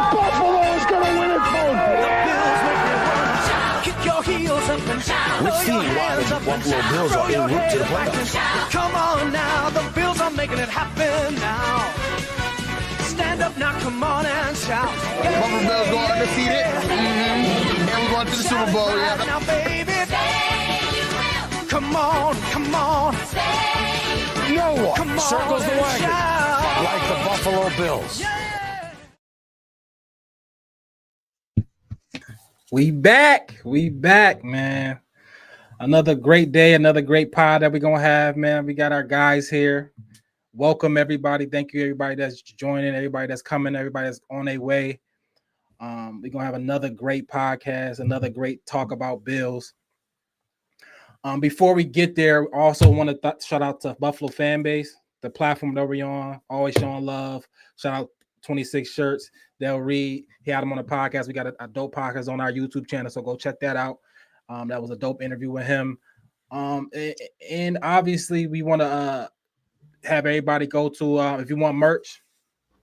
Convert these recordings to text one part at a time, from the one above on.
Buffalo is going to win it home. Kick your heels up and shout. Let's see why the Buffalo Bills are en route to the playoffs. Come on now, the Bills are making it happen now. Stand up now, come on and shout. Buffalo Bills go undefeated. And we're going to the Super Bowl. Yeah. Now, baby, come on, come on. No one Come on circles the and wagon shout. like the Buffalo Bills. We back, man. Another great day, another great pod that we're gonna have, man. We got our guys here. Welcome everybody. Thank you, everybody that's joining, everybody that's coming, everybody that's on their way. We're gonna have another great podcast, another great talk about Bills. Before we get there, also want to shout out to Buffalo fan base, the platform that we're on, always showing love. Shout out 26 Shirts. They'll read. He had him on the podcast. We got a dope podcast on our YouTube channel, so go check that out. That was a dope interview with him. And obviously, we want to have everybody go to if you want merch,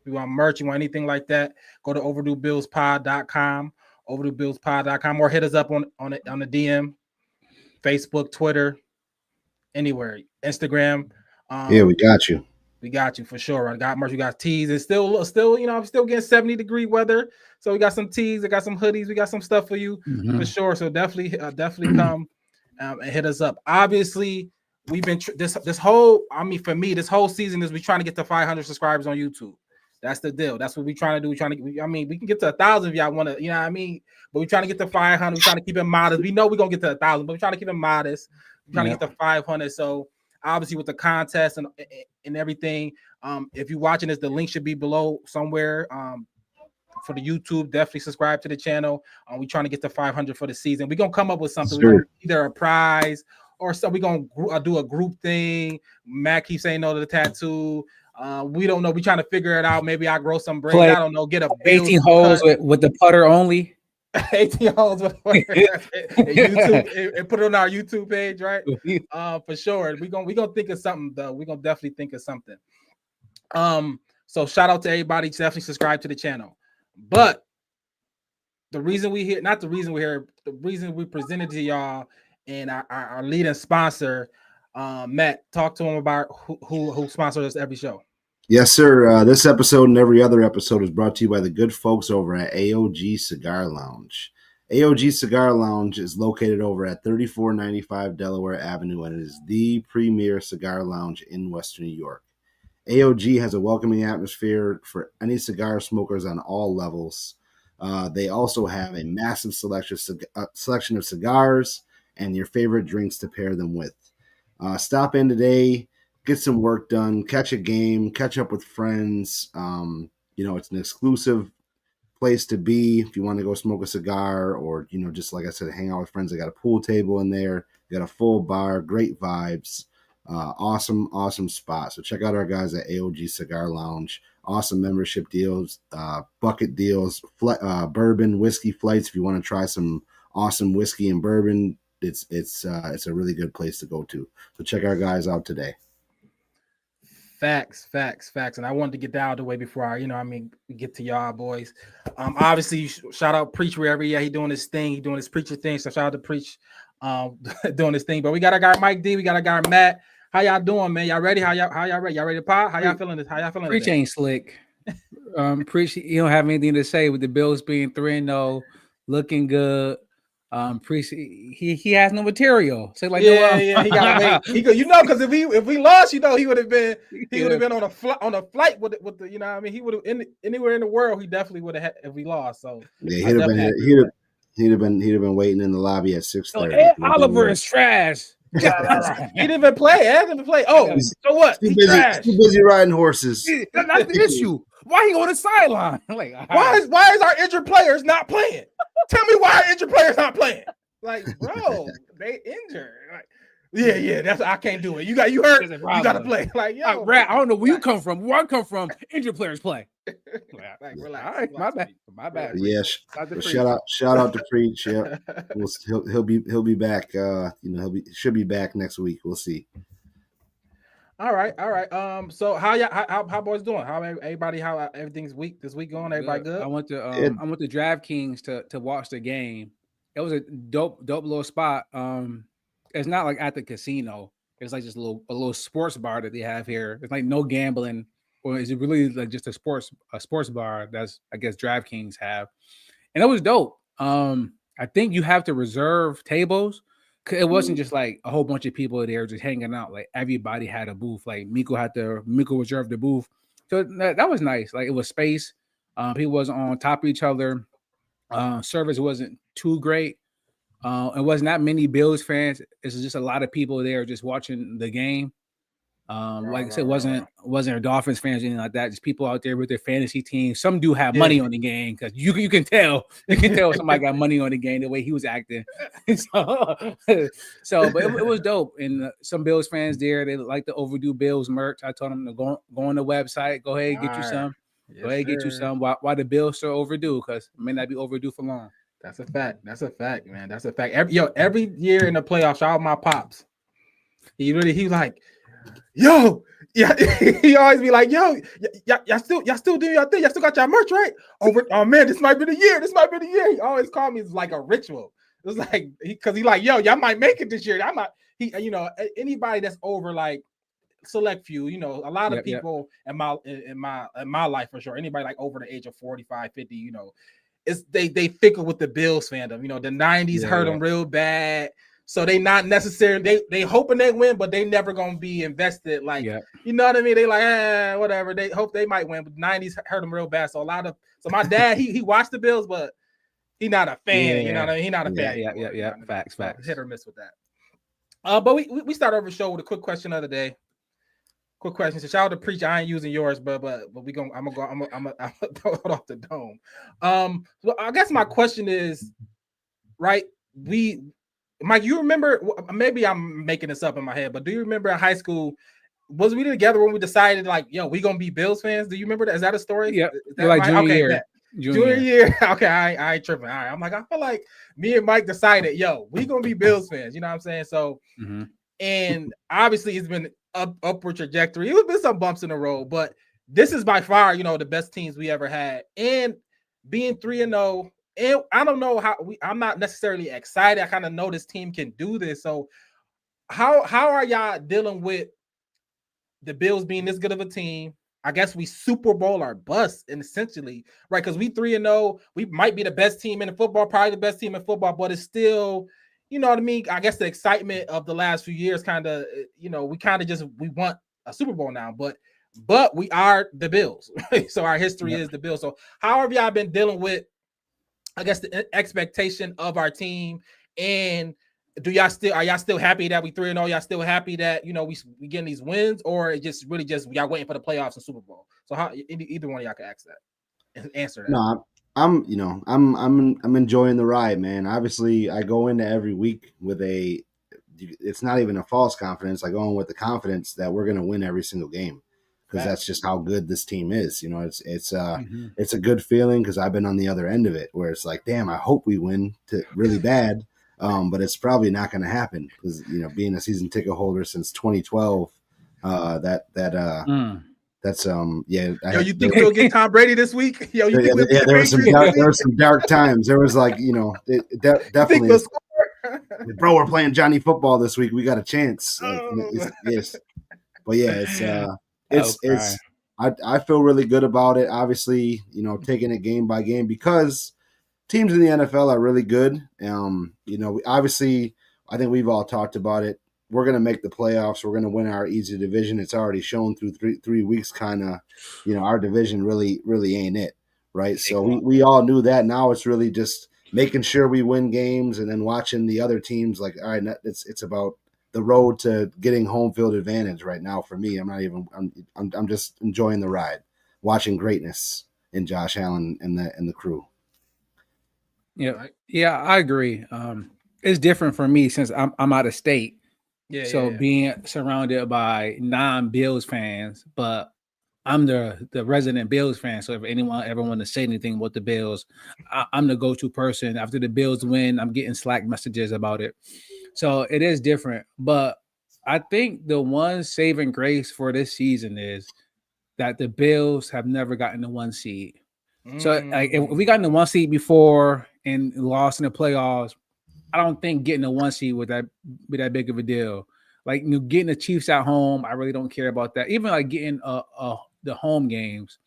you want anything like that, go to overduebillspod.com, overduebillspod.com, or hit us up on the DM, Facebook, Twitter, anywhere, Instagram. Yeah, we got you. We got you for sure. I got merch. We got tees. It's still, I'm still getting 70-degree weather. So we got some tees. I got some hoodies. We got some stuff for you for sure. So definitely come and hit us up. Obviously, we've been this whole season is we trying to get to 500 subscribers on YouTube. That's the deal. That's what we're trying to do. We can get to 1,000 if y'all want to, you know what I mean? But we're trying to get to 500. We're trying to keep it modest. We know we're going to get to 1,000, but we're trying to keep it modest. We're trying to get to 500. So obviously with the contest and everything, if you're watching this, the link should be below somewhere. For the YouTube, definitely subscribe to the channel. We're trying to get to 500 for the season. We're going to come up with something. We're gonna, either a prize or so we're going to do a group thing. Matt keeps saying no to the tattoo. We don't know. We're trying to figure it out. Maybe I grow some braids. I don't know. Get a 18 holes with the putter only. 18 holes with YouTube and put it on our YouTube page, right? For sure. We're gonna think of something though. We're gonna definitely think of something. So shout out to everybody. Definitely subscribe to the channel. But the reason we presented to y'all and our leading sponsor, Matt, talk to him about who sponsors us every show. Yes, sir. This episode and every other episode is brought to you by the good folks over at AOG Cigar Lounge. AOG Cigar Lounge is located over at 3495 Delaware Avenue, and it is the premier cigar lounge in Western New York. AOG has a welcoming atmosphere for any cigar smokers on all levels. They also have a massive selection of cigars and your favorite drinks to pair them with. Stop in today. Get some work done, catch a game, catch up with friends. It's an exclusive place to be if you want to go smoke a cigar or, just like I said, hang out with friends. They got a pool table in there. They got a full bar, great vibes. Awesome spot. So check out our guys at AOG Cigar Lounge. Awesome membership deals, bucket deals, bourbon, whiskey flights. If you want to try some awesome whiskey and bourbon, it's a really good place to go to. So check our guys out today. Facts. And I wanted to get that out of the way before we get to y'all boys. Obviously, shout out Preach wherever he doing his thing. He doing his preacher thing. So shout out to Preach doing his thing. But we got our guy Mike D. We got our guy Matt. How y'all doing, man? Y'all ready? How y'all ready? Y'all ready to pop? How y'all feeling? Preach today? Ain't slick. Preach, you don't have anything to say with the Bills being 3-0, looking good. Preach, he has no material. So he gotta wait. Because if we lost, he would have been on a flight with the he would have anywhere in the world. He definitely would have had if we lost. So yeah, he'd have been waiting in the lobby at 6:30. Oliver is trash. He didn't even play. Oh, so what? Too busy riding horses. That's the issue. Why he on the sideline? Why is our injured players not playing? Tell me why our injured players not playing. Like, bro, they injured. Like, yeah, that's I can't do it. You hurt. You gotta play. Like, yo, I don't know where you come from. Where I come from, injured players play. Like, relax. All right, my bad. Yeah, shout out to Preach. Yeah, he'll be back. Should be back next week. We'll see. All right, all right. So how boys doing? How everybody? How everything's this week going? Everybody Good. good? It, I went to DraftKings to watch the game. It was a dope little spot. It's not like at the casino. It's like just a little sports bar that they have here. It's like no gambling, or is it really like just a sports bar that's I guess DraftKings have, and it was dope. I think you have to reserve tables. 'Cause it wasn't just like a whole bunch of people there just hanging out. Like everybody had a booth. Like Miko reserved the booth, so that was nice. Like it was space. People wasn't on top of each other. Service wasn't too great. It wasn't that many Bills fans. It's just a lot of people there just watching the game. Like I said, wasn't Dolphins fans or anything like that. Just people out there with their fantasy teams. Some do have money on the game because you can tell somebody got money on the game the way he was acting. But it was dope. And some Bills fans there, they like the Overdue Bills merch. I told them to go on the website, go ahead and get you some. Yes, go ahead and get you some. Why the Bills are overdue? Because it may not be overdue for long. That's a fact. That's a fact, man. That's a fact. Every year in the playoffs, shout out my pops. He like, yo, yeah. He always be like, yo, y'all still doing your thing. Y'all still got your merch, right? Oh man, this might be the year. This might be the year. He always called me like a ritual. It was like because he like, yo, y'all might make it this year. I'm not. Anybody that's over like select few, a lot of people in my life for sure. Anybody like over the age of 45, 50, it's they fickle with the Bills fandom. The 90s hurt them real bad. So they not necessarily they hoping they win, but they never gonna be invested. Like you know what I mean? They like whatever. They hope they might win, but 90s hurt them real bad. So my dad he watched the Bills, but he not a fan. You know what I mean? He not a fan. Yeah. Facts. Hit or miss with that. But we start over the show with a quick question of the day. Quick question. So shout out to Preach. I ain't using yours, but I'm gonna throw it off the dome. So I guess my question is, right? Mike, you remember? Maybe I'm making this up in my head, but do you remember in high school? Was we together when we decided like, yo, we gonna be Bills fans? Do you remember that? Is that a story? Yeah, like junior year. Junior year. Okay, I ain't tripping. All right, I'm like, I feel like me and Mike decided, yo, we gonna be Bills fans. You know what I'm saying? So, and obviously it's been upward trajectory. It's been some bumps in the road, but this is by far, the best teams we ever had, and being 3-0. And I don't know I'm not necessarily excited. I kind of know this team can do this. So how are y'all dealing with the Bills being this good of a team? I guess we Super Bowl or bust, and essentially, right? Because we 3-0, we might be the best team in the football, probably the best team in football, but it's still, you know what I mean? I guess the excitement of the last few years kind of, we want a Super Bowl now, but we are the Bills. So our history is the Bills. So how have y'all been dealing with, I guess, the expectation of our team? And are y'all still happy that we 3-0? Y'all still happy that we getting these wins, or it just really just y'all waiting for the playoffs and Super Bowl? So how either one of y'all can answer that. No, I'm enjoying the ride, man. Obviously, I go into every week with it's not even a false confidence. I go in with the confidence that we're going to win every single game, because that's just how good this team is. It's a good feeling, because I've been on the other end of it, where it's like, damn, I hope we win really bad, but it's probably not going to happen, because being a season ticket holder since 2012, that's Yo, you think we'll get Tom Brady this week? Yo, you think there were some dark times. There was like definitely. Bro, we're playing Johnny football this week. We got a chance. Yes, but yeah, I feel really good about it. Obviously, taking it game by game, because teams in the NFL are really good. Obviously, I think we've all talked about it. We're going to make the playoffs. We're going to win our easy division. It's already shown through three weeks, kind of, our division really ain't it, right? So we all knew that. Now it's really just making sure we win games, and then watching the other teams. Like, all right, it's about the road to getting home field advantage right now for me. I'm just enjoying the ride, watching greatness in Josh Allen and the crew. Yeah, I agree. It's different for me since I'm out of state. Being surrounded by non-Bills fans, but I'm the resident Bills fan. So if anyone ever want to say anything about the Bills, I'm the go-to person. After the Bills win, I'm getting Slack messages about it. So it is different. But I think the one saving grace for this season is that the Bills have never gotten the 1 seed. So like, if we got in the 1 seed before and lost in the playoffs, I don't think getting a 1 seed would be that big of a deal. Like, getting the Chiefs at home, I really don't care about that. Even like getting the home games,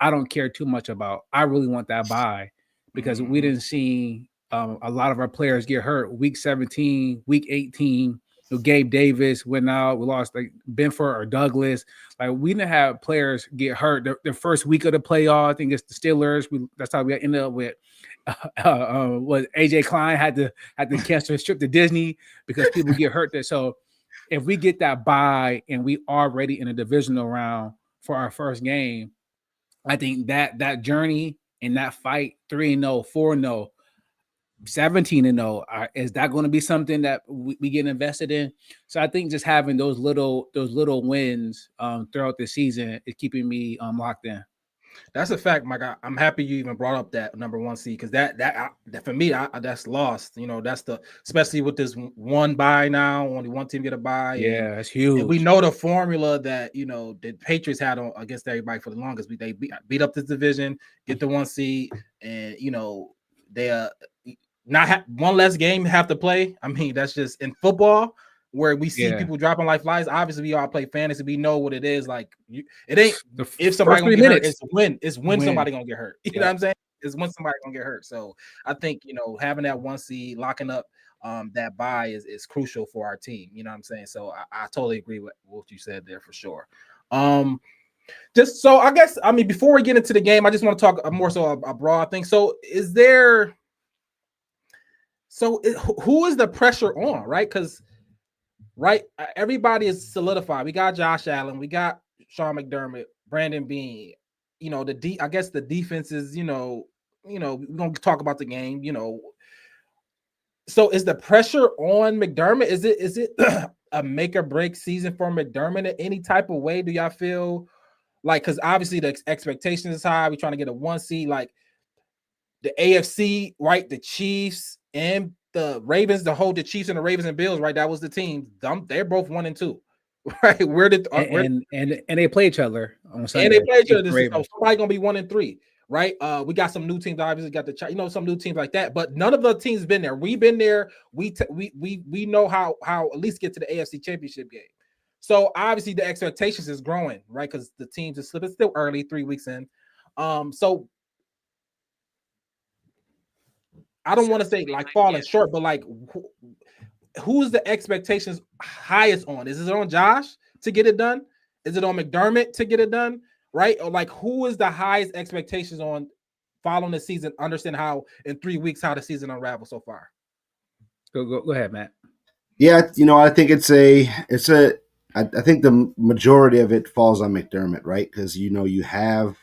I don't care too much about. I really want that bye because we didn't see a lot of our players get hurt. Week 17, week 18, Gabe Davis went out. We lost like Benford or Douglas. Like, we didn't have players get hurt the first week of the playoff. I think it's the Steelers. That's how we ended up with. What AJ Klein had to cancel his trip to Disney because people get hurt there. So if we get that bye and we already in a divisional round for our first game, I think that journey and that fight 3-0, 4-0, 17-0, is that going to be something that we get invested in? So I think just having those little wins throughout the season is keeping me locked in. That's a fact, Mike. I'm happy you even brought up that number 1 seed because that for me, that's lost. That's especially with this one bye now. Only one team get a bye. Yeah, that's huge. And we know the formula that the Patriots had against everybody for the longest. They beat up this division, get the 1 seed, and they not one less game have to play. I mean, that's just in football. Where we see people dropping like flies. Obviously, we all play fantasy. We know what it is. Like, it ain't if somebody gonna get hurt, it's a win. It's when somebody gonna get hurt. You know what I'm saying? It's when somebody gonna get hurt. So I think having that 1 seed, locking up that bye is crucial for our team. You know what I'm saying? So I totally agree with what you said there for sure. Just so I guess before we get into the game, I just want to talk more so a broad thing. So who is the pressure on, right? Because everybody is solidified. We got Josh Allen, we got Sean McDermott, Brandon Beane. I guess the defense is, we're gonna talk about the game, So is the pressure on McDermott? Is it a make or break season for McDermott in any type of way? Do y'all feel like, because obviously the expectation is high, we're trying to get a 1 seed, like the AFC, right? The Chiefs and the Ravens, the Chiefs and the Ravens and Bills, right? That was the team. They're both 1 and 2, right? And they play each other on Sunday. And they play each other. So somebody gonna be 1 and 3, right? We got some new teams. Obviously, got some new teams like that. But none of the teams been there. We've been there. We know how at least get to the AFC Championship game. So obviously the expectations is growing, right? Because the teams are slipping. It's still early, 3 weeks in. So I don't want to say like falling short, but like who's the expectations highest on? Is it on Josh to get it done? Is it on McDermott to get it done? Right? Or like who is the highest expectations on following the season? Understand how in 3 weeks how the season unravels so far. Go ahead, Matt. Yeah, I think I think the majority of it falls on McDermott, right? Because you have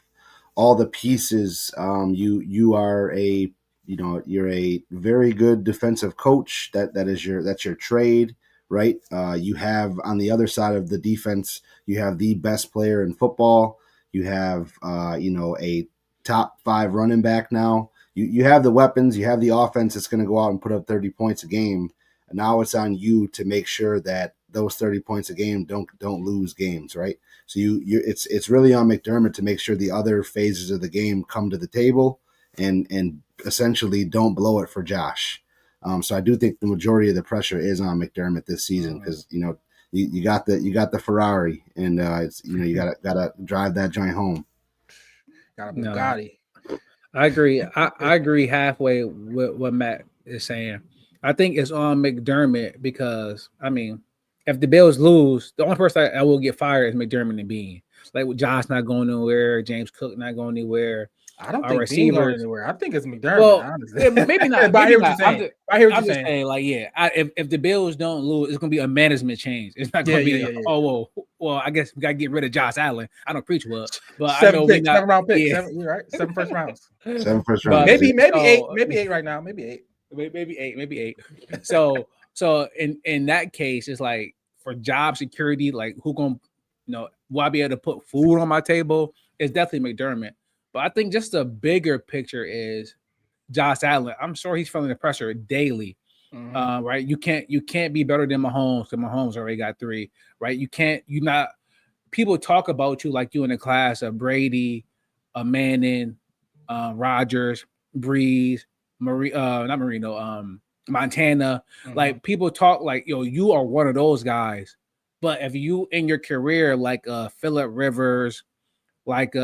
all the pieces. You are you're a very good defensive coach. That's your trade, right? You have on the other side of the defense, you have the best player in football. You have a top 5 running back now. You have the weapons. You have the offense that's going to go out and put up 30 points a game. And now it's on you to make sure that those 30 points a game don't lose games, right? So it's really on McDermott to make sure the other phases of the game come to the table and essentially don't blow it for Josh. So I do think the majority of the pressure is on McDermott this season because you got the Ferrari and you gotta drive that joint home. Got a Bugatti. I agree. I agree halfway with what Matt is saying. I think it's on McDermott because if the Bills lose, the only person I will get fired is McDermott and Beane. Like with Josh not going anywhere, James Cook not going anywhere. I don't think Beane going anywhere. I think it's McDermott. Well, honestly. maybe not. But I hear what you're saying. I hear what you're saying. Like, if the Bills don't lose, it's gonna be a management change. It's not gonna be. Oh well, I guess we gotta get rid of Josh Allen. I don't preach well, but I know 7 round picks. Yeah. You're right. 7 first rounds. 7 first rounds. Maybe 8. Maybe 8 right now. Maybe 8. Maybe 8. So in that case, it's like for job security, like who gonna will I be able to put food on my table? It's definitely McDermott. But I think just the bigger picture is Josh Allen. I'm sure he's feeling the pressure daily. Right? You can't be better than Mahomes because Mahomes already got 3. Right? You not. People talk about you like you in the class of Brady, Manning, Rodgers, Breeze, not Marino, Montana. Like people talk like, yo, you are one of those guys. But if you in your career like Phillip Rivers, like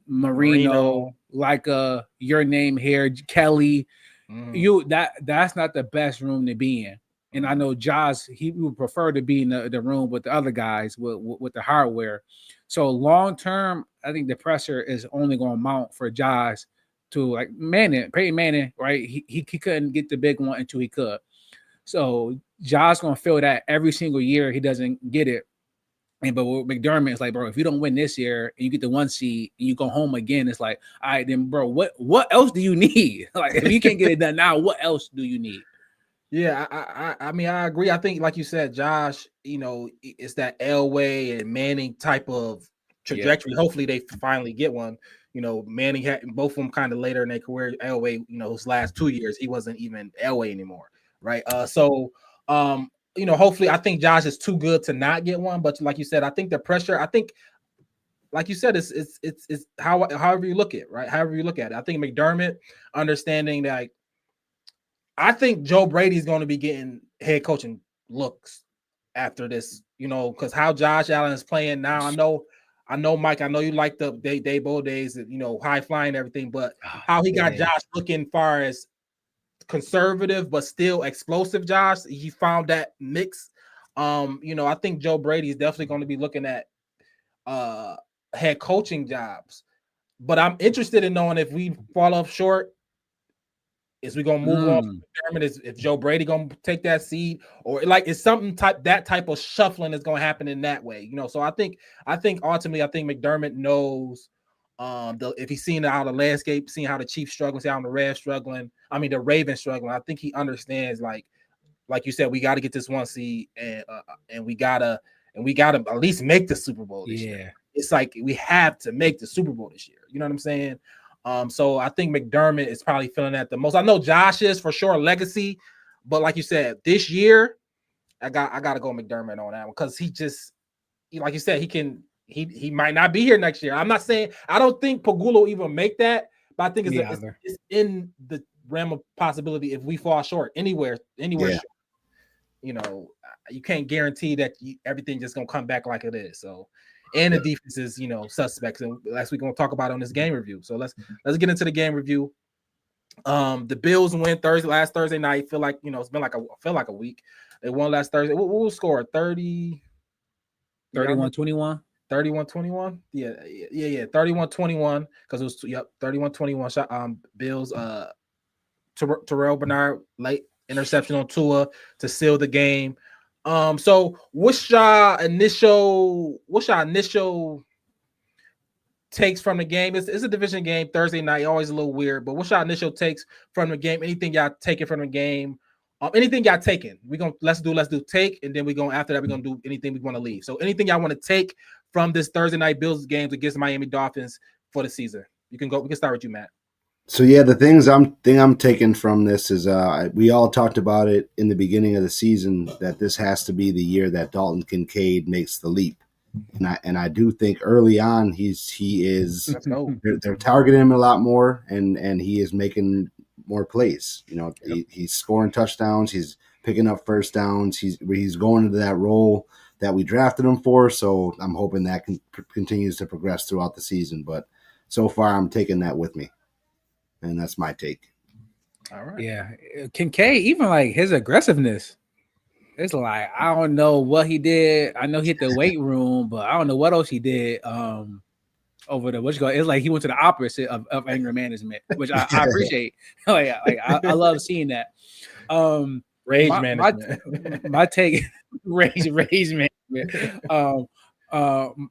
Marino, like your name here, Kelly, that's not the best room to be in. And I know Josh, he would prefer to be in the room with the other guys with the hardware. So long term, I think the pressure is only going to mount for Josh to like Peyton Manning, right? He couldn't get the big one until he could. So Josh going to feel that every single year he doesn't get it. But with McDermott, it's like, bro, if you don't win this year and you get the 1 seed and you go home again, it's like, all right, then, bro, what else do you need? Like, if you can't get it done now, what else do you need? Yeah, I mean, I agree. I think, like you said, Josh, it's that Elway and Manning type of trajectory. Hopefully, they finally get one. Manning had both of them kind of later in their career. Elway, his last 2 years, he wasn't even Elway anymore, right? Hopefully, I think Josh is too good to not get one. But like you said, I think the pressure. I think, like you said, it's however you look at it, right? However you look at it. I think McDermott understanding that. I think Joe Brady's going to be getting head coaching looks after this, because how Josh Allen is playing now. I know, Mike. I know you like the Dabo days, high flying and everything, but how he got Josh looking far as conservative but still explosive. Josh, he found that mix. I think Joe Brady is definitely going to be looking at head coaching jobs, but I'm interested in knowing if we fall off short. Is we gonna move on? Determine is if Joe Brady gonna take that seat, or like it's something that type of shuffling is gonna happen in that way, So I think ultimately, I think McDermott knows if he's seeing how the landscape, seeing how the Chiefs struggling, seeing how the Ravens struggling. I mean the Ravens struggling. I think he understands like you said, we got to get this 1 seed and we gotta at least make the Super Bowl this year. It's like we have to make the Super Bowl this year. You know what I'm saying? So I think McDermott is probably feeling that the most. I know Josh is for sure legacy, but like you said, this year I got to go McDermott on that one because like you said, he might not be here next year. I'm not saying I don't think Pagula will even make that, but I think it's in the realm of possibility if we fall short anywhere. Short. You can't guarantee that everything just gonna come back like it is. So. And the defense is, suspects, and that's we're gonna talk about on this game review. So let's get into the game review. The Bills win last Thursday night. Feel like it's been like a week. They won last Thursday. What was the score? 30 31-21. 31-21. Yeah. 31-21 because it was 31-21 shot. Bills. Terrell Bernard late interception on Tua to seal the game. So what's your initial takes from the game? It's a division game Thursday night, always a little weird, but what's your initial takes from the game? Anything y'all taking from the game? Anything y'all taking? Let's do take, and then after that we're gonna do anything we want to leave. So anything y'all want to take from this Thursday night Bills games against Miami Dolphins for the season? We can start with you, Matt. So yeah, the thing I'm taking from this is we all talked about it in the beginning of the season that this has to be the year that Dalton Kincaid makes the leap, and I do think early on he is they're targeting him a lot more and he is making more plays. He's scoring touchdowns, he's picking up first downs, he's going into that role that we drafted him for. So I'm hoping that continues to progress throughout the season. But so far, I'm taking that with me. And that's my take. All right. Yeah. Kincaid, even like his aggressiveness, it's like, I don't know what he did. I know he hit the weight room, but I don't know what else he did over the, it's like he went to the opposite of anger management, which I appreciate. I love seeing that. Rage management. My take, rage management.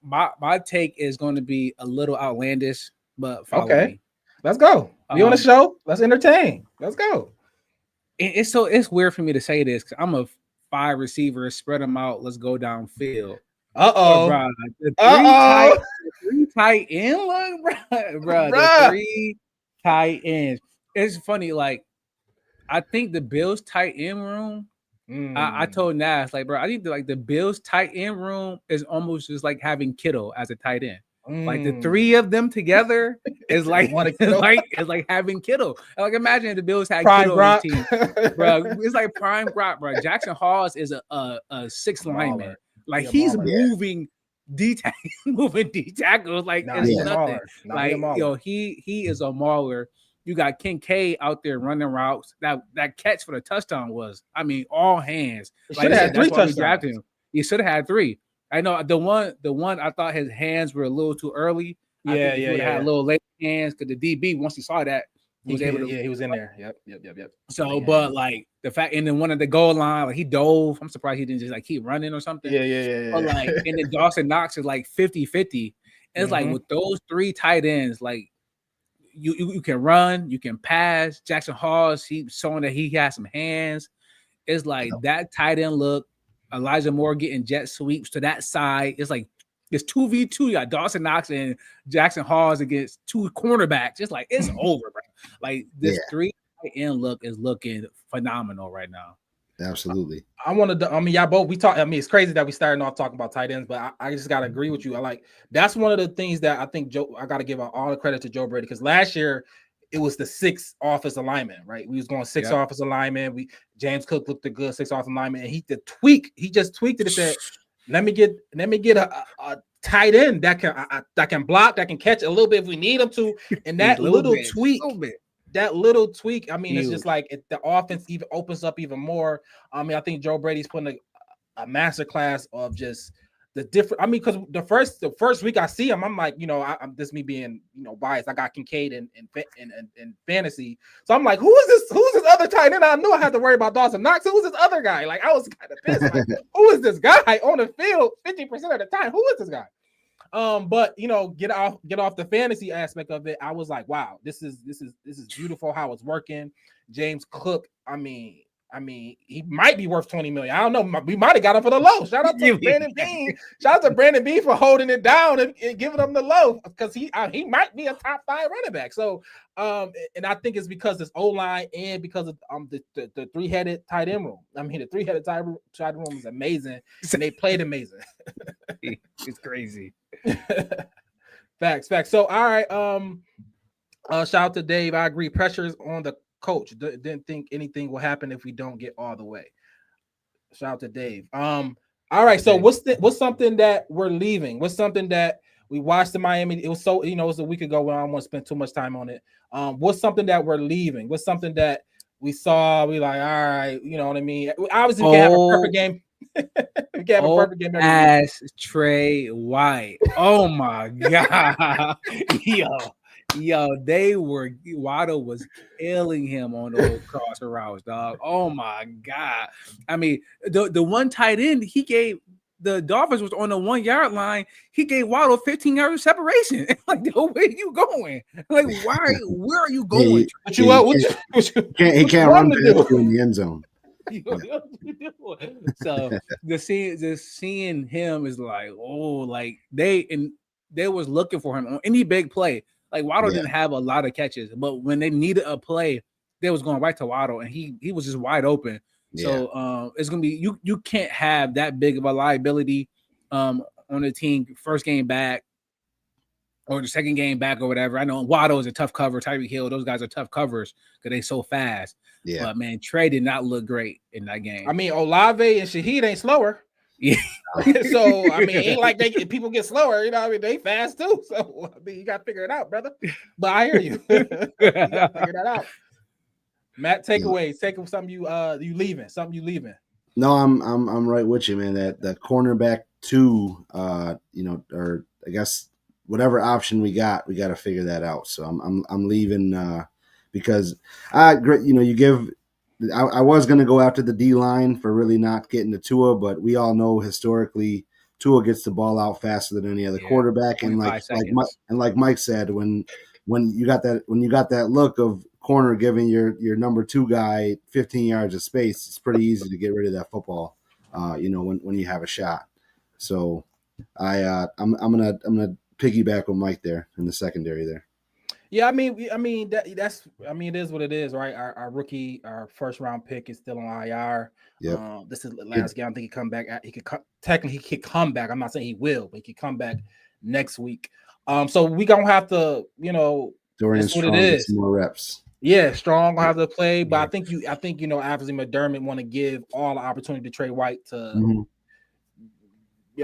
My take is going to be a little outlandish, but follow me. Let's go. We on the show. Let's entertain. Let's go. It's weird for me to say this because I'm a 5 receiver, spread them out. Let's go downfield. The three tight end look, bro. The 3 tight ends. It's funny. Like I think the Bills tight end room. I Mm. told Nas, like, bro, I think the Bills tight end room is almost just like having Kittle as a tight end. Like the three of them together is like What a it's like having Kittle. Like imagine if the Bills had Prime Kittle on his Gronk. team, bro. It's like prime Gronk, bro. Jackson Hawes is a sixth lineman. Like He a he's mauler. moving moving D tackles like Nah, it's he a nothing. mauler. Nah, he a Like yo, mauler. he is a mauler. You got Kincaid out there running routes. That catch for the touchdown was, I mean, all hands. He Like should I have said, had 3 that's why we touchdowns. drafted him. He should have had 3. I know the one I thought his hands were a little too early. I think if he would have had a little late hands, because the DB once he saw that he was able to. Yeah, he was in there. Yep. So, but like the fact, and then one of the goal line, like he dove. I'm surprised he didn't just like keep running or something. Yeah. But like, and then Dawson Knox is like 50-50. And it's like with those 3 tight ends, like you can run, you can pass. Jackson Hawes, he's showing that he has some hands. It's like that tight end look. Elijah Moore getting jet sweeps to that side. It's like it's 2v2. You got Dawson Knox and Jackson Hawes against 2 cornerbacks. It's like it's over, bro. Like this 3 tight end look is looking phenomenal right now. Absolutely. I wanted to, y'all both, we talk. I mean, it's crazy that we started off talking about tight ends, but I just got to agree with you. I like, that's one of the things that I think I got to give all the credit to Joe Brady, because last year it was the 6 offensive linemen, right? We was going 6 offensive linemen. James Cook looked a good 6 offensive linemen, and he just tweaked it and said, let me get a tight end that can block, that can catch a little bit if we need him to. And that little tweak, I mean, it's just like the offense even opens up even more. I mean, I think Joe Brady's putting a masterclass of just the different. I mean, because the first week I see him, I'm like, I'm this me being biased. I got Kincaid in fantasy, so I'm like, who's this other tight end? I knew I had to worry about Dawson Knox. Who's this other guy? Like, I was kind of pissed. Like, who is this guy on the field 50% of the time? Who is this guy? But get off the fantasy aspect of it. I was like, wow, this is beautiful how it's working. James Cook, I mean, he might be worth 20 million. I don't know. We might have got him for the low. Shout out to Brandon Bean. Shout out to Brandon Bean for holding it down and giving him the low, because he might be a top 5 running back. So, and I think it's because it's O-line and because of the 3-headed tight end room. I mean, the 3-headed tight end room is amazing, and they played amazing. It's crazy. Facts. So, all right. Shout out to Dave. I agree. Pressure is on the coach. Didn't think anything will happen if we don't get all the way. Shout out to Dave. All right. So what's something that we're leaving? What's something that we watched in Miami? It was so, it was a week ago when I don't want to spend too much time on it. What's something that we're leaving? What's something that we saw? We like, all right, you know what I mean? Obviously, we can have a perfect game. We can have a perfect game. As Trey White. Oh my God. Yo, Waddle was killing him on those cross routes, dog. Oh my God. I mean, the one tight end he gave, the Dolphins was on the 1-yard line. He gave Waddle 15 yards of separation. Like, where are you going? Like, where are you going? He can't run past you in the end zone. So just seeing him is like, oh, like they was looking for him on any big play. Like Waddle didn't have a lot of catches, but when they needed a play, they was going right to Waddle, and he was just wide open. So it's gonna be you can't have that big of a liability on the team first game back or the second game back or whatever. I know Waddle is a tough cover, Tyreek Hill, those guys are tough covers because they so fast. Yeah. But man, Trey did not look great in that game. I mean, Olave and Shaheed ain't slower. Yeah. So I mean, it ain't like people get slower, I mean, they fast too. So I mean, you gotta figure it out, brother. But I hear you. You gotta figure that out. Matt, takeaways. Take something you leaving. No, I'm right with you, man. That cornerback 2, or I guess whatever option we got to figure that out. So I'm leaving because you give. I was going to go after the D line for really not getting to Tua, but we all know historically Tua gets the ball out faster than any other quarterback, and like Mike said, when you got that look of corner giving your number 2 guy 15 yards of space, it's pretty easy to get rid of that football. When you have a shot. So I'm gonna piggyback with Mike there in the secondary there. Yeah, it is what it is, right? Our rookie, our first round pick is still on IR. Yep. This is the last game. I think he come back. Technically, he could come back. I'm not saying he will, but he could come back next week. So we gonna have to, Dorian it's what it Strong gets is. some more reps. Yeah, Strong will have to play, but I think obviously McDermott want to give all the opportunity to Trey White to,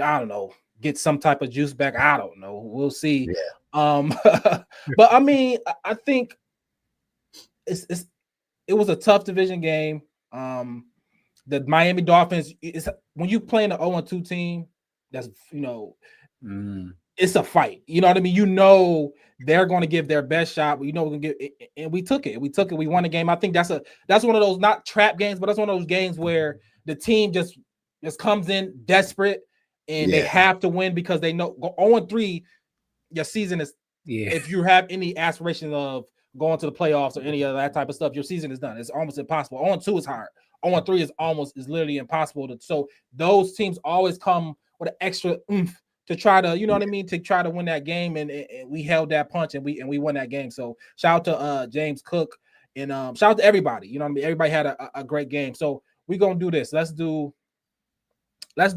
I don't know, get some type of juice back. I don't know. We'll see. Yeah. But I mean, I think it was a tough division game. The Miami Dolphins is when you play in an 0-2 team, that's it's a fight. You know what I mean? They're going to give their best shot. We're going to give it, and we took it. We won the game. I think that's one of those not trap games, but that's one of those games where the team just comes in desperate and they have to win because they know 0-3. Your season is if you have any aspirations of going to the playoffs or any of that type of stuff, your season is done. It's almost impossible. 0-2 is hard. 0-3 is literally impossible. So those teams always come with an extra oomph to try to, you know what I mean, to try to win that game. And we held that punch and we won that game. So shout out to James Cook and shout out to everybody. You know what I mean? Everybody had a great game. So we're gonna do this. Let's do Rad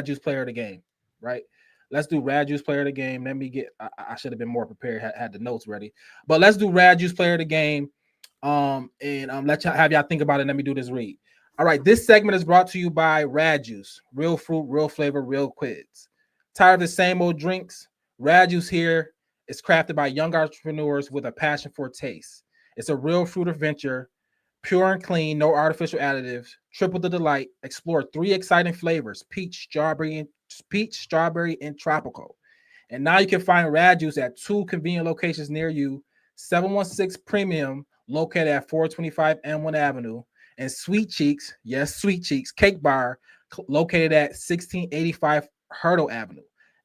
Juice player of the game, right? Let's do Rad Juice player of the game. Let me get. I should have been more prepared. Had the notes ready, but let's do Rad Juice player of the game. Let y'all have y'all think about it. Let me do this read. All right, this segment is brought to you by Rad Juice, real fruit, real flavor, real quids. Tired of the same old drinks? Rad Juice here is crafted by young entrepreneurs with a passion for taste. It's a real fruit adventure, pure and clean, no artificial additives, triple the delight. Explore 3 exciting flavors: peach, strawberry, and tropical. And now you can find Rad Juice at 2 convenient locations near you: 716 Premium, located at 425 M1 Avenue, and Sweet Cheeks, yes, Sweet Cheeks Cake Bar, located at 1685 Hurdle Avenue.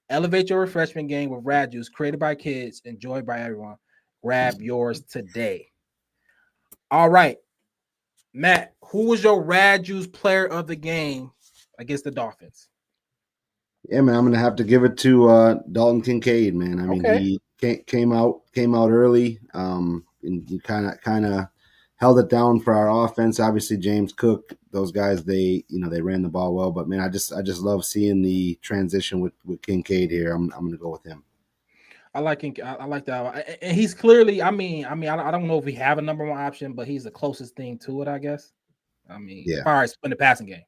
Elevate your refreshment game with Rad Juice, created by kids, enjoyed by everyone. Grab yours today. All right, Matt, who was your Rad Juice player of the game against the Dolphins? Yeah, man, I'm gonna have to give it to Dalton Kincaid, man. I mean, he came out early, and he kind of held it down for our offense. Obviously, James Cook, those guys, they ran the ball well. But man, I just love seeing the transition with Kincaid here. I'm gonna go with him. I like that, and he's clearly. I don't know if we have a number one option, but he's the closest thing to it, I guess. As far as in the passing game.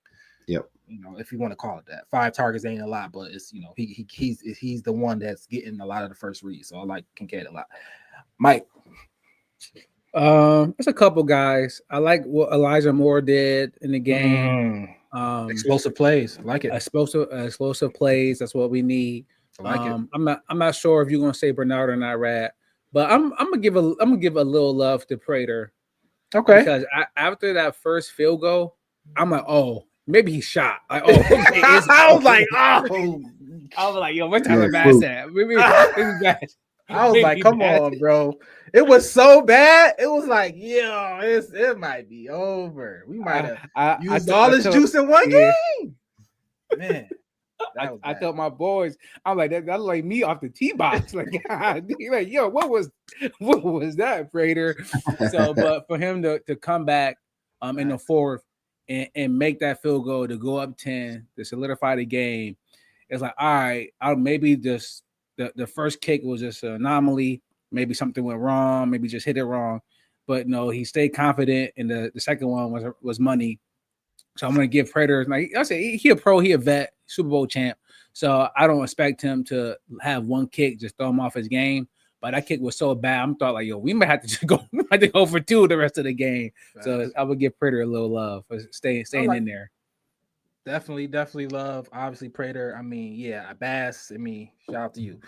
Yep. If you want to call it that. 5 targets ain't a lot, but it's he's the one that's getting a lot of the first reads. So I like Kincaid a lot. Mike. There's a couple guys. I like what Elijah Moore did in the game. Explosive plays. I like it. Explosive plays. That's what we need. I like it. I'm not sure if you're gonna say Bernard or not, Rad, but I'm gonna give a little love to Prater. Okay. Because after that first field goal, I'm like, oh, maybe he shot. Like, oh, okay, I was like, yo, what type of bad at? Maybe it's bad. I was like, come on, bro. It was so bad. It was like, yo, it might be over. We might have used all this juice in one game. Man. I told my boys, I'm like, that's like me off the tee box. Like, God, like, yo, what was that, Prater? So, but for him to come back in the fourth and make that field goal to go up 10 to solidify the game, it's like, all right, maybe just the first kick was just an anomaly. Maybe something went wrong. Maybe just hit it wrong. But no, he stayed confident, and the second one was money. So I'm going to give Prater, like I said, he a pro, he a vet, Super Bowl champ. So I don't expect him to have one kick, just throw him off his game. But that kick was so bad, I'm thought like, yo, we might have to just go for 2 the rest of the game. Right. So I would give Prater a little love for staying in there. Definitely love. Obviously, Prater. Bass. Shout out to you.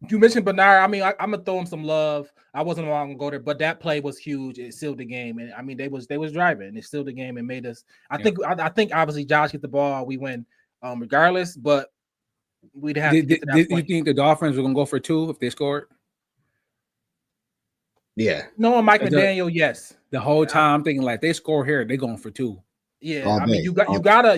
You mentioned Bernard. I'm gonna throw him some love. I wasn't long to go there, but that play was huge. It sealed the game, and they was driving. It sealed the game and made us. I think obviously Josh get the ball, we win, regardless. But we'd have. Did you think the Dolphins were gonna go for 2 if they scored? Yeah. No, Mike McDaniel. Yes. The whole time I'm thinking like they score here, they're going for 2. Yeah, All I mean, day.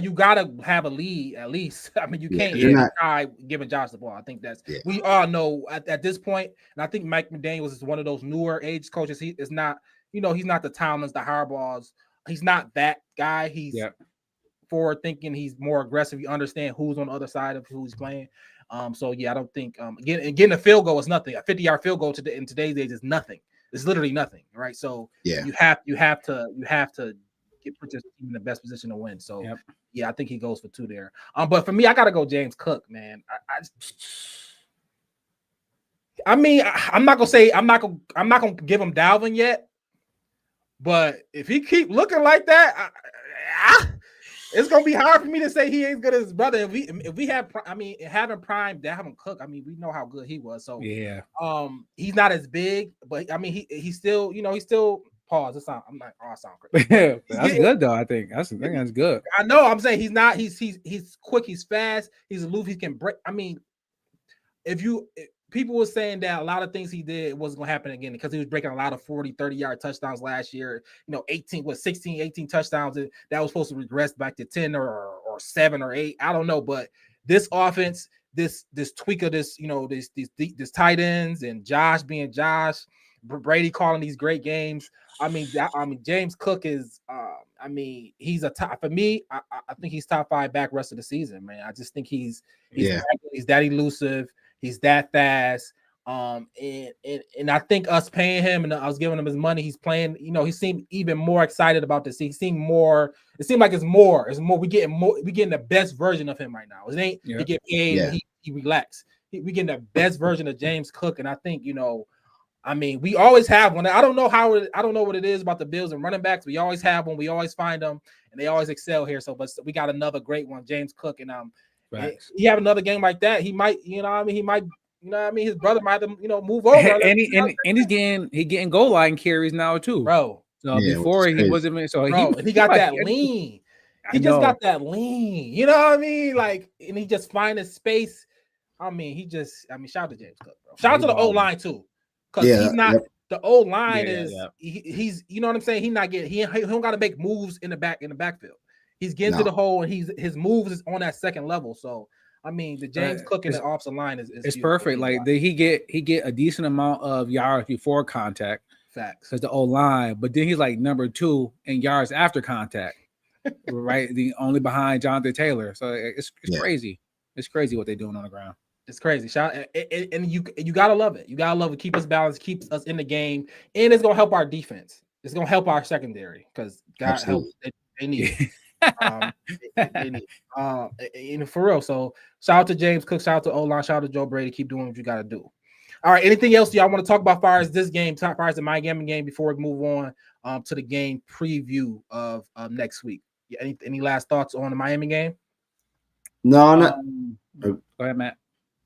you gotta have a lead at least. I mean, you Yeah, can't you're hit not- high giving Josh the ball. I think that's Yeah. we all know at this point, and I think Mike McDaniels is one of those newer age coaches. He is not, he's not the Tomlins, the Harbaughs. He's not that guy. He's Yeah. forward thinking. He's more aggressive. You understand who's on the other side of who he's playing. So yeah, I don't think getting a field goal is nothing. A 50-yard field goal in today's days is nothing. It's literally nothing, right? So Yeah. you have to put your team in the best position to win. So yeah, I think he goes for 2 there. But for me, I gotta go James Cook, man. I mean, I'm not gonna give him Dalvin yet. But if he keep looking like that, it's gonna be hard for me to say he ain't good as his brother. If we have, I mean, having prime Dalvin Cook, I mean, we know how good he was. So yeah, he's not as big, but I mean, he's still, he's still pause. It sound, I'm not, oh, I sound great. That's good though. I think that's good. I know. I'm saying he's not. He's quick. He's fast. He's aloof. He can break. I mean, if people were saying that a lot of things he did wasn't going to happen again because he was breaking a lot of 40, 30-yard touchdowns last year, 16, 18 touchdowns that was supposed to regress back to 10 or 7 or 8. I don't know. But this offense, this tweak of this, this tight ends and Josh being Josh, Brady calling these great games. I mean, James Cook is, he's a top for me. I think he's top 5 back rest of the season, man. I just think he's that elusive. He's that fast. And I think us paying him and I was giving him his money. He's playing, he seemed even more excited about this. He seemed more, it seemed like it's more. We getting the best version of him right now. It ain't he get paid and he relax. We getting the best version of James Cook. And I think, we always have one. I don't know what it is about the Bills and running backs. We always have one. We always find them and they always excel here. So, but we got another great one, James Cook. And he have another game like that. He might, he might, his brother might, move over. And he's getting goal line carries now too, bro. So before he wasn't, so he got that lean. He just got that lean. You know what I mean? Like, and he just find his space. Shout out to James Cook, bro. Shout out to the O line too, because he's not. The old line he's you know what I'm saying. He not getting he don't got to make moves in the backfield. He's getting to the hole and his moves is on that second level. So the James Cook in the offensive line is it's perfect. Like he get a decent amount of yards before contact. Facts. Because the O line, but then he's like number 2 in yards after contact, right? The only behind Jonathan Taylor. So it's crazy. It's crazy what they're doing on the ground. It's crazy. And you gotta love it. You gotta love it. Keep us balanced, keeps us in the game, and it's gonna help our defense. It's gonna help our secondary because God help they need it. For real. So shout out to James Cook, shout out to O-line, shout out to Joe Brady. Keep doing what you gotta do. All right. Anything else y'all want to talk about as far as this game, as far as the Miami game before we move on to the game preview of next week? Any last thoughts on the Miami game? No, go ahead, Matt.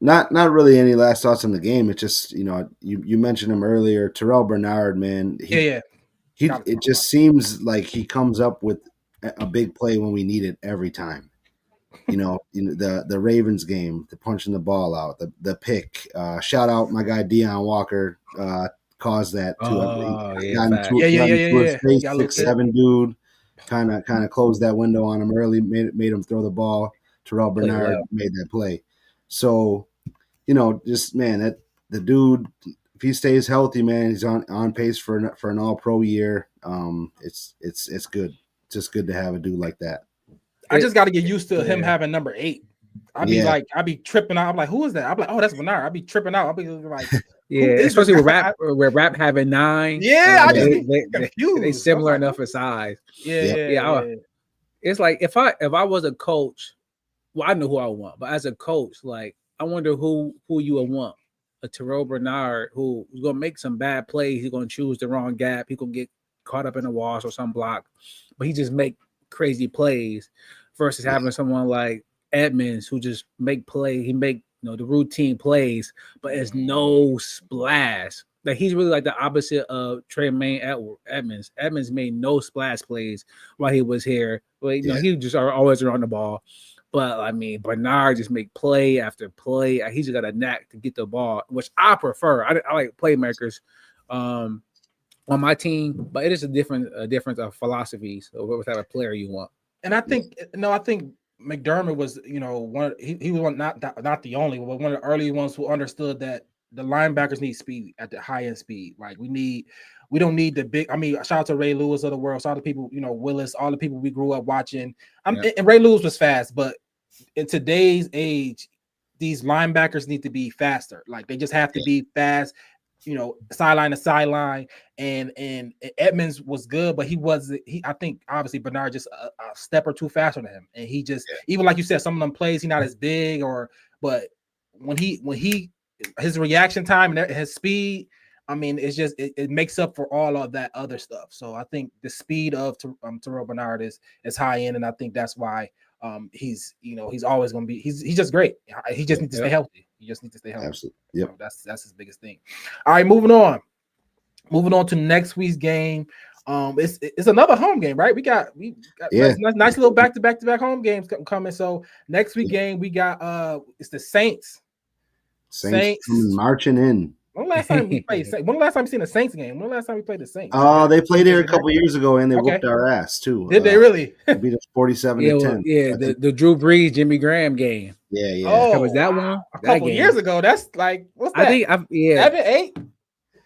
Not really any last thoughts on the game. It's just, you mentioned him earlier, Terrell Bernard, man. It just seems like he comes up with a big play when we need it every time. The Ravens game, the punching the ball out, the pick. Shout out my guy Deion Walker, caused that too. Yeah. 6'7" dude, kind of closed that window on him early, made him throw the ball. Terrell Bernard made that play. So, just man, that the dude, if he stays healthy, man, he's on pace for an All-Pro year. It's good. It's just good to have a dude like that. I just got to get used to him having number 8. I'd be tripping out. I'm like, who is that? I'm like, oh, that's Bernard. I'd be tripping out. I'd be like, especially with Rap having 9. Yeah, I just be confused. They similar enough in size. Yeah. It's like if I was a coach, well, I know who I want, but as a coach, like I wonder who you would want. A Terrell Bernard who's gonna make some bad plays. He's gonna choose the wrong gap. He's gonna get caught up in a wash or some block, but he just make crazy plays versus having someone like Edmonds who just make play. He make the routine plays, but it's no splash. Like he's really like the opposite of Tremaine Edmonds. Edmonds made no splash plays while he was here. But he just always around the ball. But Bernard just make play after play. He just got a knack to get the ball, which I prefer. I like playmakers on my team, but it is a difference of philosophies of what type of player you want. And I think I think McDermott was, he was not the only one, but one of the early ones who understood that the linebackers need speed at the high end speed. Like we don't need the big. I mean, shout out to Ray Lewis of the world, shout out to people, Willis, all the people we grew up watching. And Ray Lewis was fast, but in today's age, these linebackers need to be faster. Like they just have to be fast, sideline to sideline. And Edmonds was good, but I think obviously Bernard just a step or two faster than him. And he just, even like you said, some of them plays, he's not as big, but when his reaction time and his speed, I mean, it's just it makes up for all of that other stuff. So I think the speed of Terrell Bernard is high end, and I think that's why he's always going to be he's just great. He just needs to stay healthy. He just needs to stay healthy. Absolutely. Yep. That's his biggest thing. All right, moving on to next week's game. It's another home game, right? We got nice little back-to-back home games coming. So next week game we got it's the Saints. Saints marching in. When last time we played Saints? When last time we seen a Saints game? When last time we played the Saints? They played here a couple years ago and they whooped our ass too. Did they really? They beat us 47-10. Yeah, the Drew Brees, Jimmy Graham game. Yeah. Oh, was that one? A couple years ago. That's like what's that? I think 7, 8.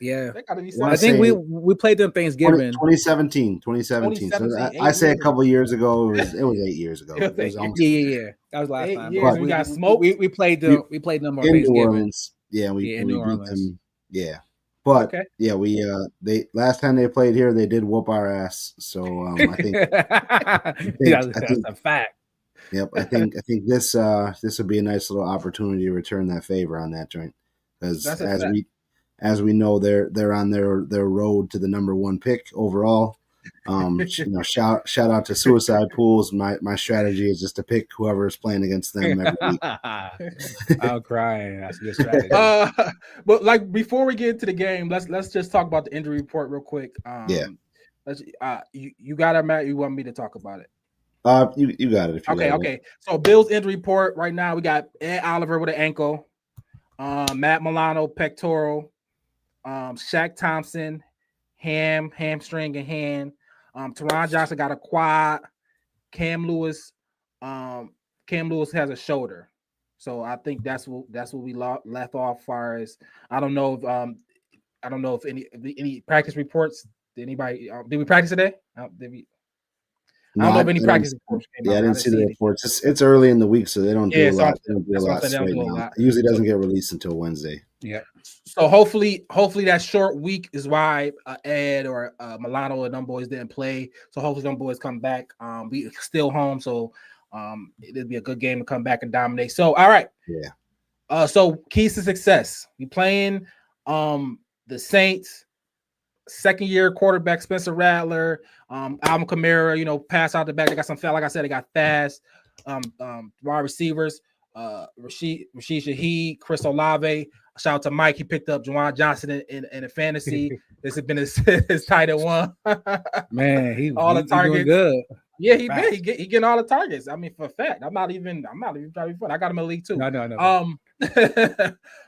Yeah, that gotta be I think we played them Thanksgiving. 2017. So I say a couple years ago. It was 8 years ago. Yeah. That was last time. But we got smoked. We played them. We played them on in Thanksgiving. New Orleans. Yeah, we in New beat Orleans. them. Yeah, but we they last time they played here, they did whoop our ass. So I think that's a fact. Yep, I think this would be a nice little opportunity to return that favor on that joint, because as we know they're on their road to the number 1 pick overall. Shout out to Suicide Pools. My strategy is just to pick whoever is playing against them every week. I'm crying. That's a good strategy. But like before we get into the game, let's just talk about the injury report real quick. You got it, Matt. You want me to talk about it? You got it. If you okay. So Bills injury report right now. We got Ed Oliver with an ankle, Matt Milano pectoral, Shaq Thompson hamstring and hand. Teron Johnson got a quad. Cam Lewis has a shoulder. So I think that's what we left off. Far as I don't know if any practice reports. Did anybody? Did we practice today? I don't know if any practice reports came out. I didn't see the reports. It's early in the week, so they don't do a lot. They don't do a lot right now. It usually doesn't get released until Wednesday. Yeah. So hopefully that short week is why Ed or Milano or them boys didn't play. So hopefully them boys come back. We still home, so it'll be a good game to come back and dominate. So all right. Yeah. So keys to success. We playing the Saints. Second year quarterback Spencer Rattler, Alvin Kamara, pass out the back. They got some like I said, they got fast wide receivers, Rashid Shaheed, Chris Olave. Shout out to Mike. He picked up Juwan Johnson in a fantasy. This has been his tight end one. Man, he all the targets. Good. Yeah, he getting all the targets. I mean, for a fact. I'm not even trying to be funny. I got him in the league too. No.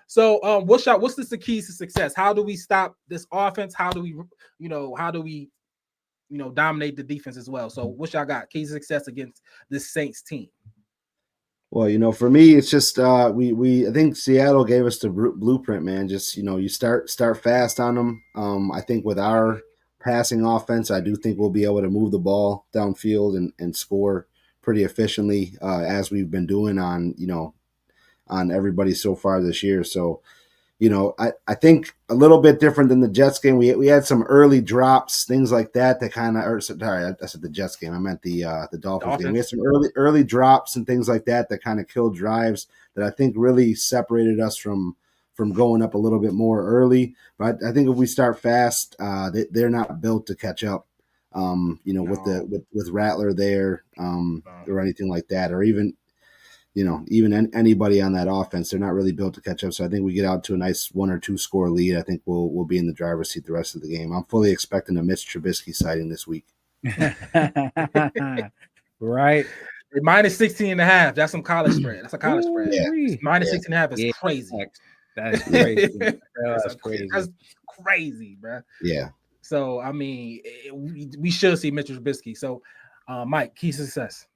So what's the keys to success? How do we stop this offense? How do we dominate the defense as well? So what y'all got? Keys to success against this Saints team? Well, for me, it's just I think Seattle gave us the blueprint, man. Just you start fast on them. I think with our passing offense, I do think we'll be able to move the ball downfield and score pretty efficiently as we've been doing on everybody so far this year. So, I think a little bit different than the Jets game. We had some early drops, things like that kind of. Sorry, I said the Jets game. I meant the Dolphins game. We had some early drops and things like that kind of killed drives that I think really separated us from going up a little bit more early. But I think if we start fast, they're not built to catch up. With Rattler there or anything like that, or even anybody on that offense, they're not really built to catch up. So I think we get out to a nice 1 or 2 score lead. I think we'll be in the driver's seat the rest of the game. I'm fully expecting a Mitch Trubisky sighting this week. Right. Minus 16.5. That's some college spread. That's a college spread. Yeah. Minus 16.5 is crazy. That's crazy. That's crazy. That's crazy, bro. Yeah. So I mean, we should see Mitchell Trubisky. So Mike, key success.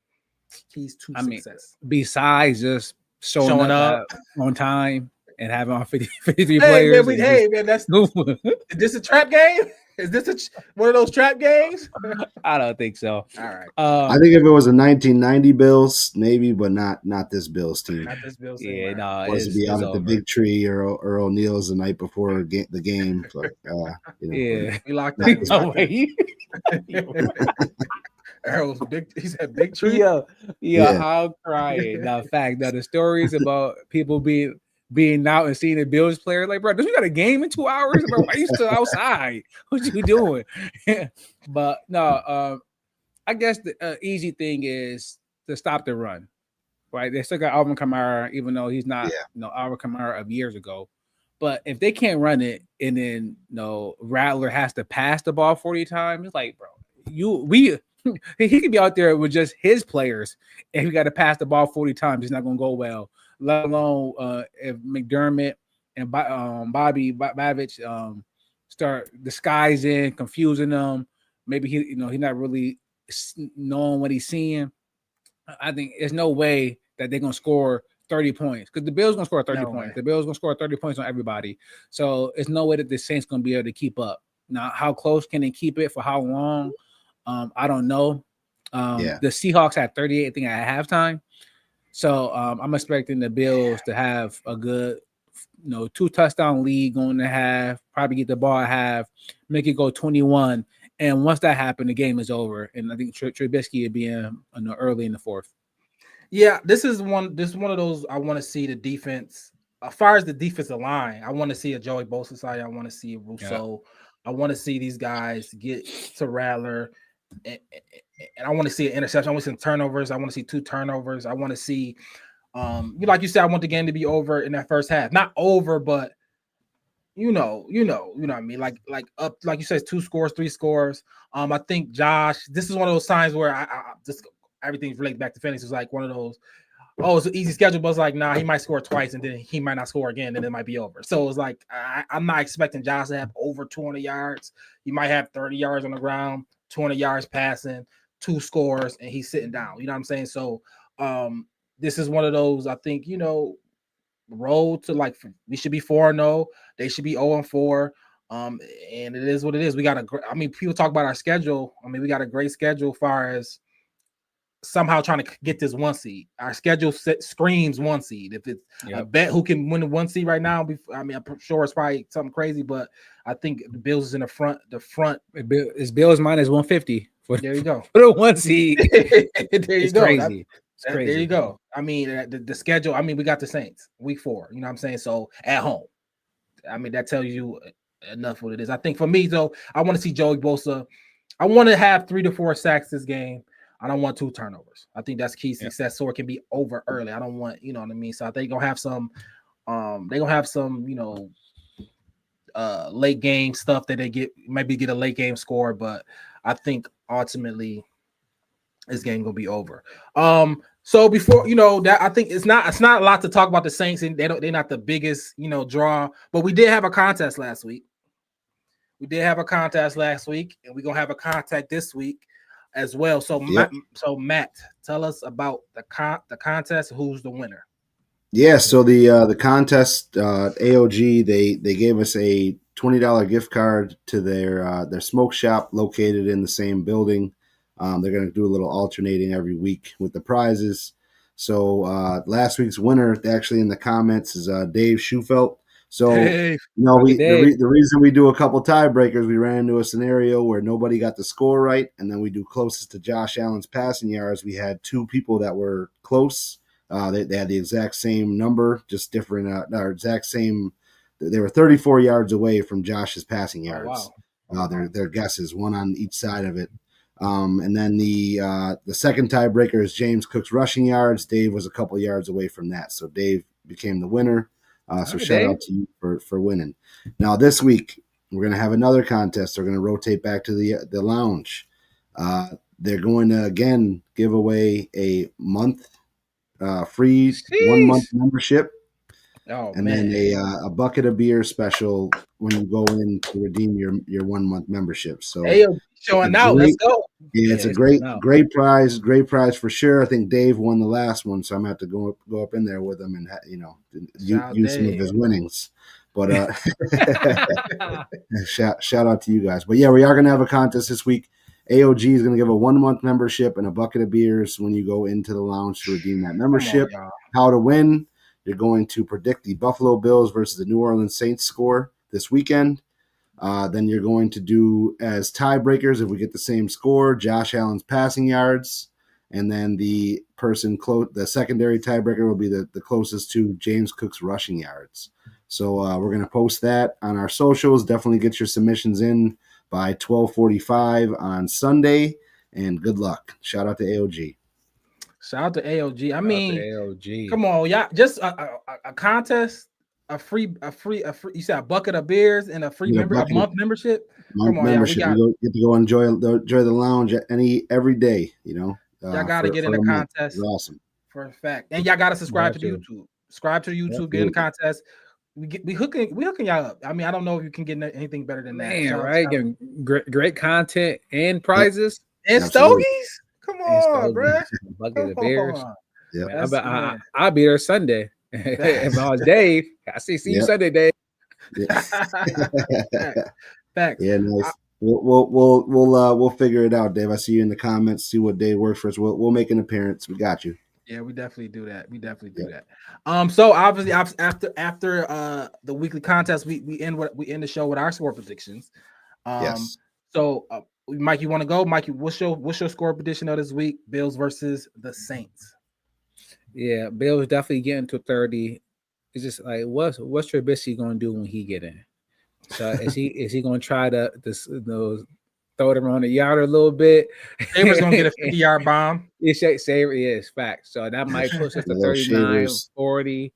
Keys to I mean, success. besides just showing up on time and having all 53 Hey players. man, that's is this a trap game? Is this one of those trap games? I don't think so. All right. I think if it was a 1990 Bills, maybe, but not this Bills team. Not this Bills team. Yeah, right. no, Was to be out at the big tree or O'Neill's the night before the game. So, yeah, we locked in. No way. Earl's big. He said big tree. Yeah, I'm crying. Now, the stories about people being out and seeing the Bills player, like, bro, we got a game in 2 hours? Bro, why are you still outside? What you doing? But no, I guess the easy thing is to stop the run, right? They still got Alvin Kamara, even though he's not, Alvin Kamara of years ago. But if they can't run it, and then Rattler has to pass the ball 40 times, it's like, bro, he could be out there with just his players, and he got to pass the ball 40 times. It's not going to go well. Let alone if McDermott and Bobby Babich start disguising, confusing them. Maybe he's not really knowing what he's seeing. I think there's no way that they're gonna score 30 points because the Bills gonna score 30 points. The Bills gonna score 30 points on everybody. So it's no way that the Saints gonna be able to keep up. Now, how close can they keep it for how long? I don't know. The Seahawks had 38, I think, at halftime. So I'm expecting the Bills to have a good, 2-touchdown lead going to half, probably get the ball at half, make it go 21. And once that happened, the game is over. And I think Trubisky would be in early in the fourth. Yeah, this is one of those I want to see the defense. As far as the defensive line, I want to see a Joey Bosa side. I want to see a Rousseau. Yeah. I want to see these guys get to Rattler. And I want to see an interception. I want to see some turnovers. I want to see 2 turnovers. I want to see, like you said, I want the game to be over in that first half. Not over, but you know what I mean? Like up, like you said, 2 scores, 3 scores. I think Josh, this is one of those times where I just everything's related back to Phoenix. It's like one of those, it's an easy schedule, but it's like, nah, he might score twice and then he might not score again, and it might be over. So it's like I'm not expecting Josh to have over 200 yards. He might have 30 yards on the ground, 200 yards passing, 2 scores, and he's sitting down. You know what I'm saying? So this is one of those, I think, road to, like, we should be 4-0. They should be 0-4. And it is what it is. We got people talk about our schedule. I mean, we got a great schedule as far as somehow trying to get this 1 seed. Our schedule screams 1 seed. If it's a bet who can win the 1 seed right now, I'm sure it's probably something crazy, but I think the Bills is in the front. It's Bills minus 150. There you go. For the 1 seed. There you go. Crazy. There you go. I mean, the schedule. I mean, we got the Saints week 4. You know what I'm saying? So at home, I mean, that tells you enough what it is. I think for me, though, I want to see Joey Bosa. I want to have 3 to 4 sacks this game. I don't want 2 turnovers. I think that's key success, so it can be over early. I don't want, you know what I mean. So I think they're gonna have some, late game stuff that they maybe get a late game score, but I think ultimately this game gonna be over. So before that, I think it's not a lot to talk about the Saints, and they're not the biggest draw, but we did have a contest last week. And we're gonna have a contest this week as well. So Matt, tell us about the contest. Who's the winner? Yeah, so the contest, AOG, they gave us a $20 gift card to their smoke shop located in the same building. They're going to do a little alternating every week with the prizes. So last week's winner, actually in the comments, is Dave Schufelt. So Dave. The reason we do a couple tiebreakers, we ran into a scenario where nobody got the score right, and then we do closest to Josh Allen's passing yards. We had 2 people that were close. They had the exact same number, just different. Exact same. They were 34 yards away from Josh's passing yards. Oh, wow. Their guesses, one on each side of it. And then the second tiebreaker is James Cook's rushing yards. Dave was a couple yards away from that, so Dave became the winner. So shout out to you for winning. Now this week we're going to have another contest. They're going to rotate back to the lounge. They're going to again give away a month free 1 month membership. And then a bucket of beer special when you go in to redeem your 1 month membership. So showing out. Let's go. Yeah, it's a it's great, going out. great prize for sure. I think Dave won the last one, so I'm gonna have to go up in there with him and Shout out use some of Dave. his winnings. But shout out to you guys. But yeah, we are gonna have a contest this week. AOG is gonna give a 1-month membership and a bucket of beers when you go into the lounge to redeem that membership. y'all. How to win? You're going to predict the Buffalo Bills versus the New Orleans Saints score this weekend. Then you're going to do as tiebreakers, if we get the same score, Josh Allen's passing yards, and then the the secondary tiebreaker will be the closest to James Cook's rushing yards. So we're going to post that on our socials. Definitely get your submissions in by 12:45 on Sunday, and good luck. Shout out to AOG. Shout out to AOG. I mean, AOG. come on, y'all. Just a contest, a free. You said a bucket of beers and a free Yeah, a month membership. Month Come on, membership. y'all. You get to go enjoy the lounge every day. Y'all got to get in the contest. It's awesome. For a fact, and y'all got to subscribe to the YouTube. Subscribe to the YouTube. Get in the contest. We hooking y'all up. I mean, I don't know if you can get anything better than that. Man, right? Getting great content and prizes and Absolutely. stogies. Come on, bro. Bucket of beers. Yep. I'll be there Sunday. If I was Dave, I see you Sunday, Dave. Yeah. Facts. Yeah, nice. We'll figure it out, Dave. I see you in the comments. See what day works for us. We'll make an appearance. We got you. Yeah, we definitely do that. So obviously after the weekly contest, we end the show with our score predictions. Yes. So Mike, you want to go? Mike, what's your score prediction of this week? Bills versus the Saints. Yeah, Bills definitely getting to 30. It's just like what's Trubisky gonna do when he get in? So is he gonna try to throw it around the yard a little bit? Saber's gonna get a 50-yard bomb. Saber, yes, fact. So that might push us to 39, 40.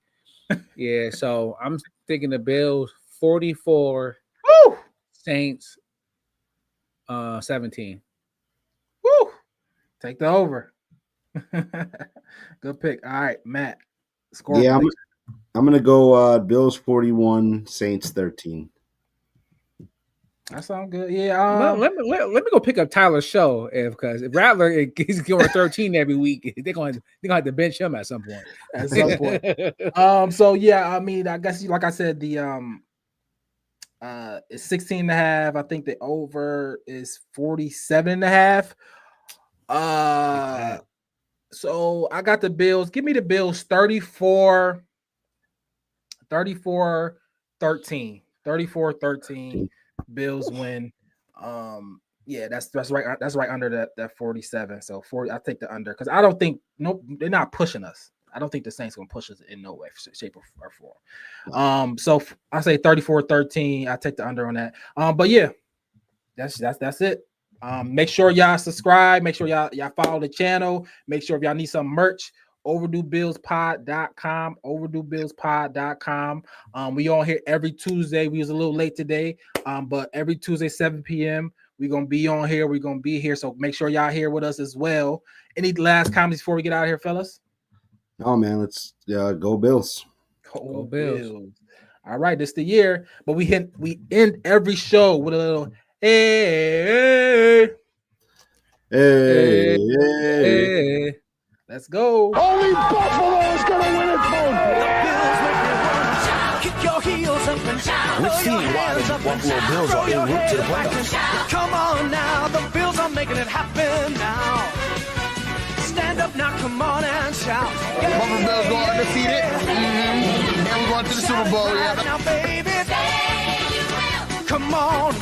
Yeah, so I'm thinking the Bills 44. Woo! Saints 17. Woo! Take the over. Good pick. All right, Matt. Score. Yeah, I'm gonna go Bills 41, Saints 13. That sounds good. Yeah. Let me go pick up Tyler's show because if Rattler he's going 13 every week, they're gonna have to bench him at some point. So yeah, I mean, I guess like I said, the it's 16.5. I think the over is 47.5. So I got the Bills. Give me the Bills 34-13. 34-13. Bills win. Yeah, that's right. That's right under that 47. So 40. I take the under because I don't think they're not pushing us. I don't think the Saints gonna push us in no way, shape, or form. So I say 34-13. I take the under on that. But yeah, that's it. Make sure y'all subscribe. Make sure y'all follow the channel. Make sure if y'all need some merch, overduebillspod.com. Overduebillspod.com. We on here every Tuesday. We was a little late today, but every Tuesday 7 p.m. we're gonna be on here. We're gonna be here. So make sure y'all here with us as well. Any last comments before we get out of here, fellas? Oh man, let's go Bills. Go Bills. All right, this is the year, but we end every show with a little hey. Let's go. Only Buffalo is going to win it, folks. Kick your heels up and shout. We'll see why the Buffalo Bills are en route to the playoffs. Come on now, the Bills are making it happen now. Stand up now, come on and shout. Buffalo Bills go undefeated. And we're going to the Super Bowl. Now, baby. Come on.